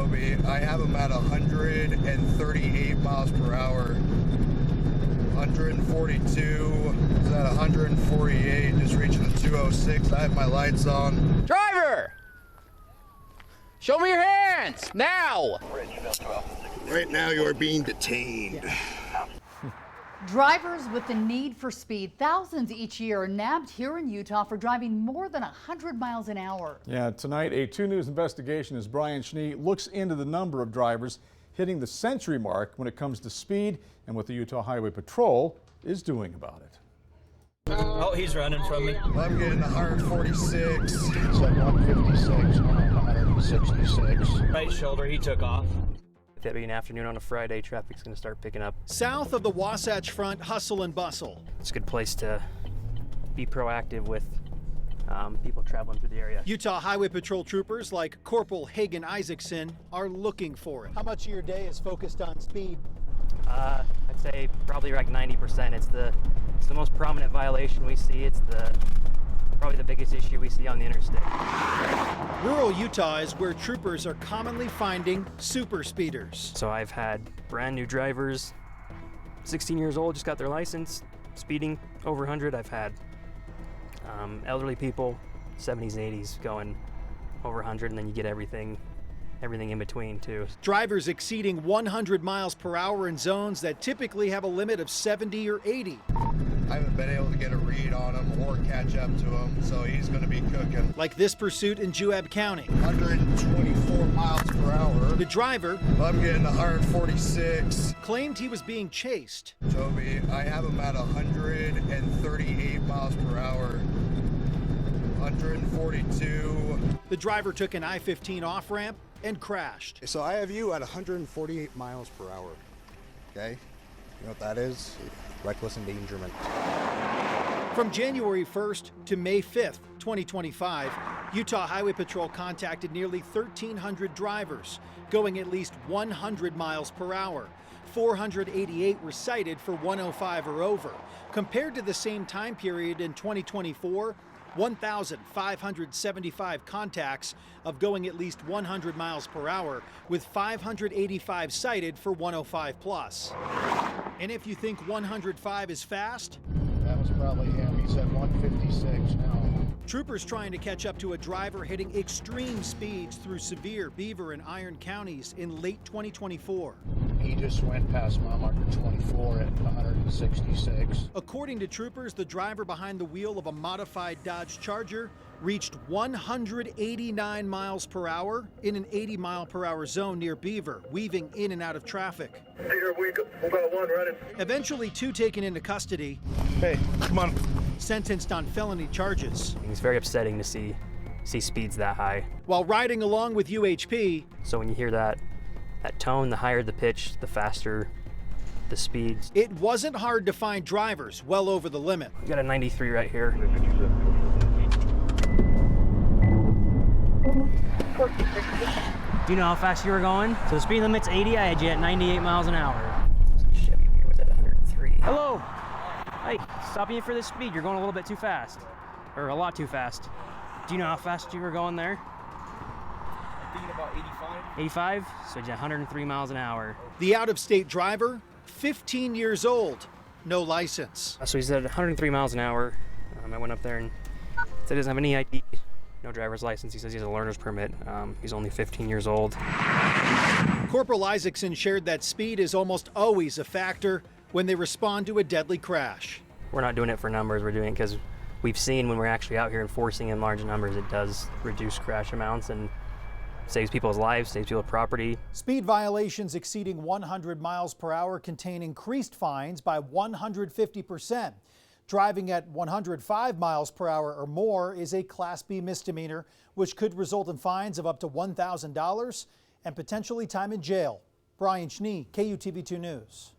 Joby, I have him at 138 miles per hour. 142, is at 148, just reaching the 206. I have my lights on. Driver! Show me your hands, now! Right now you are being detained. Drivers with the need for speed, thousands each year are nabbed here in Utah for driving more than 100 miles an hour. Yeah, tonight a 2 News investigation as Brian Schnee looks into the number of drivers hitting the century mark when it comes to speed and what the Utah Highway Patrol is doing about it. Oh, he's running from me. I'm getting 146. It's at 156, 166. Right shoulder, he took off. That being afternoon on a Friday, traffic's going to start picking up. South of the Wasatch Front, hustle and bustle. It's a good place to be proactive with people traveling through the area. Utah Highway Patrol troopers like Corporal Hagen Issacson are looking for it. How much of your day is focused on speed? I'd say probably like 90%. It's the most prominent violation we see. It's probably the biggest issue we see on the interstate. Rural Utah is where troopers are commonly finding super speeders. So I've had brand new drivers, 16 years old, just got their license, speeding over 100. I've had elderly people, 70s and 80s, going over 100, and then you get everything in between too. Drivers exceeding 100 miles per hour in zones that typically have a limit of 70 or 80. I haven't been able to get a read on him or catch up to him, so he's going to be cooking. Like this pursuit in Juab County. 124 miles per hour. The driver, I'm getting 146. claimed he was being chased. Joby, I have him at 138 miles per hour. 142. The driver took an I-15 off-ramp and crashed. So I have you at 148 miles per hour, okay? You know what that is? Reckless endangerment. From January 1st to May 5th, 2025, Utah Highway Patrol contacted nearly 1,300 drivers going at least 100 miles per hour. 488 were cited for 105 or over. Compared to the same time period in 2024, 1,575 contacts of going at least 100 miles per hour, with 585 cited for 105 plus. And if you think 105 is fast, That was probably him. He's at 156 now. troopers trying to catch up to a driver hitting extreme speeds through Sevier, Beaver, and Iron counties in late 2024. He just went past mile marker 24 at 166. According to troopers, the driver behind the wheel of a modified Dodge Charger reached 189 miles per hour in an 80 mile per hour zone near Beaver, weaving in and out of traffic. Here, we got one running. Eventually, two taken into custody, Hey, come on. sentenced on felony charges. It's very upsetting to see speeds that high. While riding along with UHP, So when you hear that tone, the higher the pitch, the faster the speeds. it wasn't hard to find drivers well over the limit. We got a 93 right here. Do you know how fast you were going? So the speed limit's 80, I had you at 98 miles an hour. Chevy here was at 103. Hello! Hey, stopping you for this speed. You're going a little bit too fast. Or a lot too fast. Do you know how fast you were going there? I'm thinking about 85. 85? So you had 103 miles an hour. The out-of-state driver, 15 years old, no license. So he's at 103 miles an hour. I went up there and said he doesn't have any ID, no driver's license. He says he has a learner's permit. He's only 15 years old. Corporal Isaacson shared that speed is almost always a factor when they respond to a deadly crash. We're not doing it for numbers. We're doing it because we've seen when we're actually out here enforcing in large numbers, it does reduce crash amounts and saves people's lives, saves people's property. Speed violations exceeding 100 miles per hour contain increased fines by 150%. Driving at 105 miles per hour or more is a Class B misdemeanor, which could result in fines of up to $1,000 and potentially time in jail. Brian Schnee, KUTV 2 News.